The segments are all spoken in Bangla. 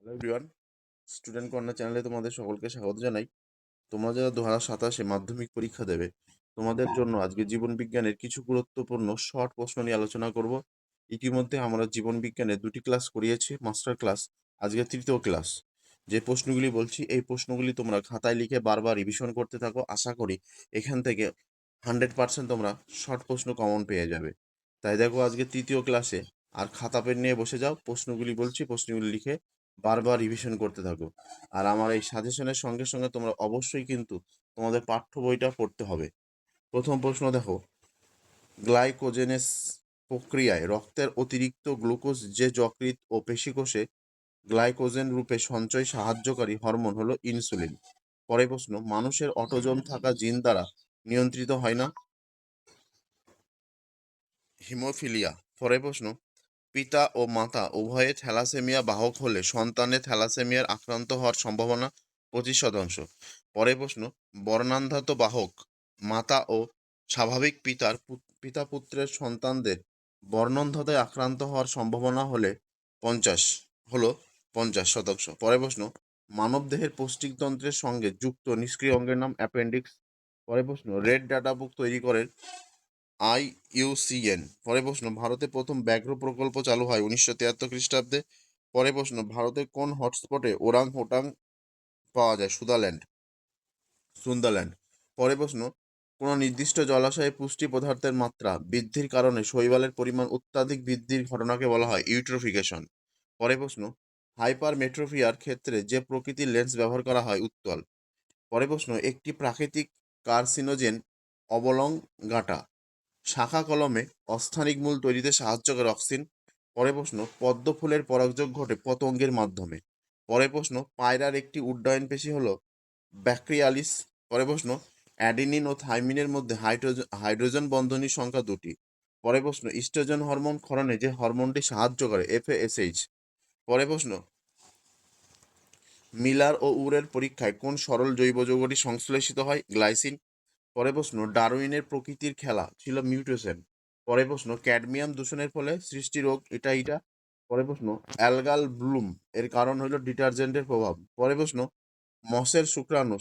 হ্যালো এভরিওয়ান, স্টুডেন্ট কর্নার চ্যানেলে তোমাদের সকলকে স্বাগত জানাই। তোমরা যারা 2027 মাধ্যমিক পরীক্ষা দেবে, তোমাদের জন্য আজকে জীবন বিজ্ঞানের কিছু গুরুত্বপূর্ণ শর্ট প্রশ্ন নিয়ে আলোচনা করব। ইতিমধ্যে আমরা জীবন বিজ্ঞানের 2টি ক্লাস করিয়েছি, মাস্টার ক্লাস, আজকে তৃতীয় ক্লাস। যে প্রশ্নগুলি বলছি এই প্রশ্নগুলি তোমরা খাতায় লিখে বারবার রিভিশন করতে থাকো। আশা করি এখান থেকে 100% তোমরা শর্ট প্রশ্ন কমন পেয়ে যাবে। তাই দেখো আজকে তৃতীয় ক্লাসে আর খাতা পেন নিয়ে বসে যাও, প্রশ্নগুলি বলছি প্রশ্নগুলি লিখে বারবার রিভিশন করতে থাকো। আর আমার এই সাজেশনের সঙ্গে সঙ্গে তোমরা অবশ্যই কিন্তু তোমাদের পাঠ্য বইটা পড়তে হবে। প্রথম প্রশ্ন দেখো, গ্লাইকোজেনেস প্রক্রিয়ায় রক্তের অতিরিক্ত গ্লুকোজ যে যকৃৎ ও পেশিকোষে গ্লাইকোজেন রূপে সঞ্চয় সাহায্যকারী হরমোন হলো ইনসুলিন। পরের প্রশ্ন, মানুষের অটোজোম থাকা জিন দ্বারা নিয়ন্ত্রিত হয় না হিমোফিলিয়া। পরের প্রশ্ন, পিতা ও মাতা উভয়ে থ্যালাসেমিয়া বাহক হলে সন্তানের থ্যালাসেমিয়ার আক্রান্ত হওয়ার সম্ভাবনা 25%। পরের প্রশ্ন, বর্ণান্ধতা বাহক মাতা ও স্বাভাবিক পিতা পুত্রের সন্তানদের বর্ণান্ধতায় আক্রান্ত হওয়ার সম্ভাবনা হলো 50%। পরের প্রশ্ন, মানবদেহের পৌষ্টিকতন্ত্রের সঙ্গে যুক্ত নিষ্ক্রিয় অঙ্গের নাম অ্যাপেন্ডিক্স। পরের প্রশ্ন, রেড ডাটা বুক তৈরি করেন IUCN। পরের প্রশ্ন, ভারতে প্রথম ব্যাঘ্র প্রকল্প চালু হয় 1973 খ্রিস্টাব্দে। পরের প্রশ্ন, ভারতের কোন হটস্পটে ওরাং ওটাং পাওয়া যায়? সুন্দারল্যান্ড। পরের প্রশ্ন, কোন নির্দিষ্ট জলাশয়ে পুষ্টি পদার্থের মাত্রা বৃদ্ধির কারণে শৈবালের পরিমাণ অত্যাধিক বৃদ্ধির ঘটনাকে বলা হয় ইউট্রোফিকেশন। পরের প্রশ্ন, হাইপারমেট্রোপিয়ার ক্ষেত্রে যে প্রকৃতির লেন্স ব্যবহার করা হয়? উত্তল। পরের প্রশ্ন, একটি প্রাকৃতিক কার্সিনোজেন অবলংগাটা শাখা কলমে অস্থানিক মূল তৈরিতে সাহায্য করে অক্সিন। পরের প্রশ্ন, পদ্ম ফুলের পরাগযোগ ঘটে পতঙ্গের মাধ্যমে। পরের প্রশ্ন, পায়রার একটি উড্ডয়ন পেশি হলো ব্যাক্রিয়ালিস। পরের প্রশ্ন, অ্যাডিনিন ও থাইমিনের মধ্যে হাইড্রোজেন বন্ধনীর সংখ্যা 2টি। পরের প্রশ্ন, ইস্ট্রোজেন হরমোন ক্ষরণে যে হরমোনটি সাহায্য করে? FASH। পরের প্রশ্ন, মিলার ও উরের পরীক্ষায় কোন সরল জৈব যৌগটি সংশ্লেষিত হয়? গ্লাইসিন। পরের প্রশ্ন, ডারউইনের প্রকৃতির খেলা ছিল মিউটেশন। পরের প্রশ্ন, ক্যাডমিয়াম দূষণের ফলে সৃষ্টি রোগ এটা। পরের প্রশ্ন, অ্যালগাল ব্লুম এর কারণ হলো ডিটারজেন্টের প্রভাব। পরের প্রশ্ন, মসের শুক্রাণু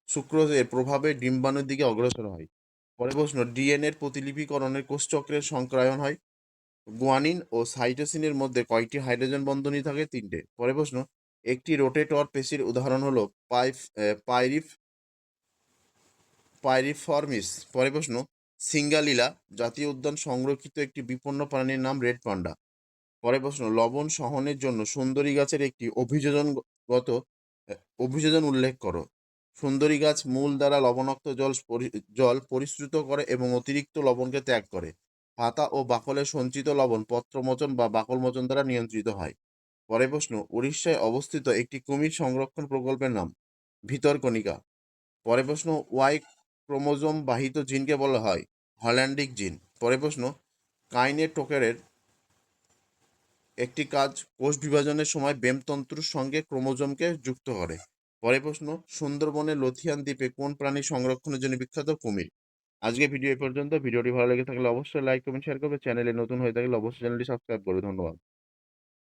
সুক্রোজের প্রভাবে ডিম্বাণুর দিকে অগ্রসর হয়। পরের প্রশ্ন, ডিএনএর প্রতিলিপিকরণের কোষচক্রের সংক্রায়ন হয়। গুয়ানিন ও সাইটোসিনের মধ্যে কয়টি হাইড্রোজেন বন্ধনী থাকে? 3টে। পরের প্রশ্ন, একটি রোটেটর পেশির উদাহরণ হলো পাইরিফর্মিস। পরের প্রশ্ন, সিঙ্গালিলা জাতীয় উদ্যান সংরক্ষিত একটি বিপন্ন প্রাণীর নাম রেড পান্ডা। পরের প্রশ্ন, লবণ সহনের জন্য সুন্দরী গাছের একটি অভিযোজন উল্লেখ করো। সুন্দরী গাছ মূল দ্বারা লবণাক্ত জল পরিশ্রুত করে এবং অতিরিক্ত লবণকে ত্যাগ করে। পাতা ও বাকলে সঞ্চিত লবণ পত্রমোচন বা বাকল মোচন দ্বারা নিয়ন্ত্রিত হয়। পরের প্রশ্ন, উড়িষ্যায় অবস্থিত একটি কুমির সংরক্ষণ প্রকল্পের নাম? ভিতরকণিকা। পরের প্রশ্ন, ওয়াই ক্রোমোজোম বাহিত জিনকে বলা হয় হল্যান্ডিক জিন। পরের প্রশ্ন, কাইনেটোকেরের একটি কাজ কোষ বিভাজনের সময় বেমতন্তুর সঙ্গে ক্রোমোজোমকে যুক্ত করে। পরের প্রশ্ন, সুন্দরবনের লথিয়ান দ্বীপে কোন প্রাণী সংরক্ষণের জন্য বিখ্যাত? কুমির। আজকে ভিডিও এই পর্যন্ত। ভিডিওটি ভালো লেগে থাকলে অবশ্যই লাইক কমেন্ট শেয়ার করবে। চ্যানেলে নতুন হয়ে থাকলে অবশ্যই চ্যানেলটি সাবস্ক্রাইব করবে। ধন্যবাদ।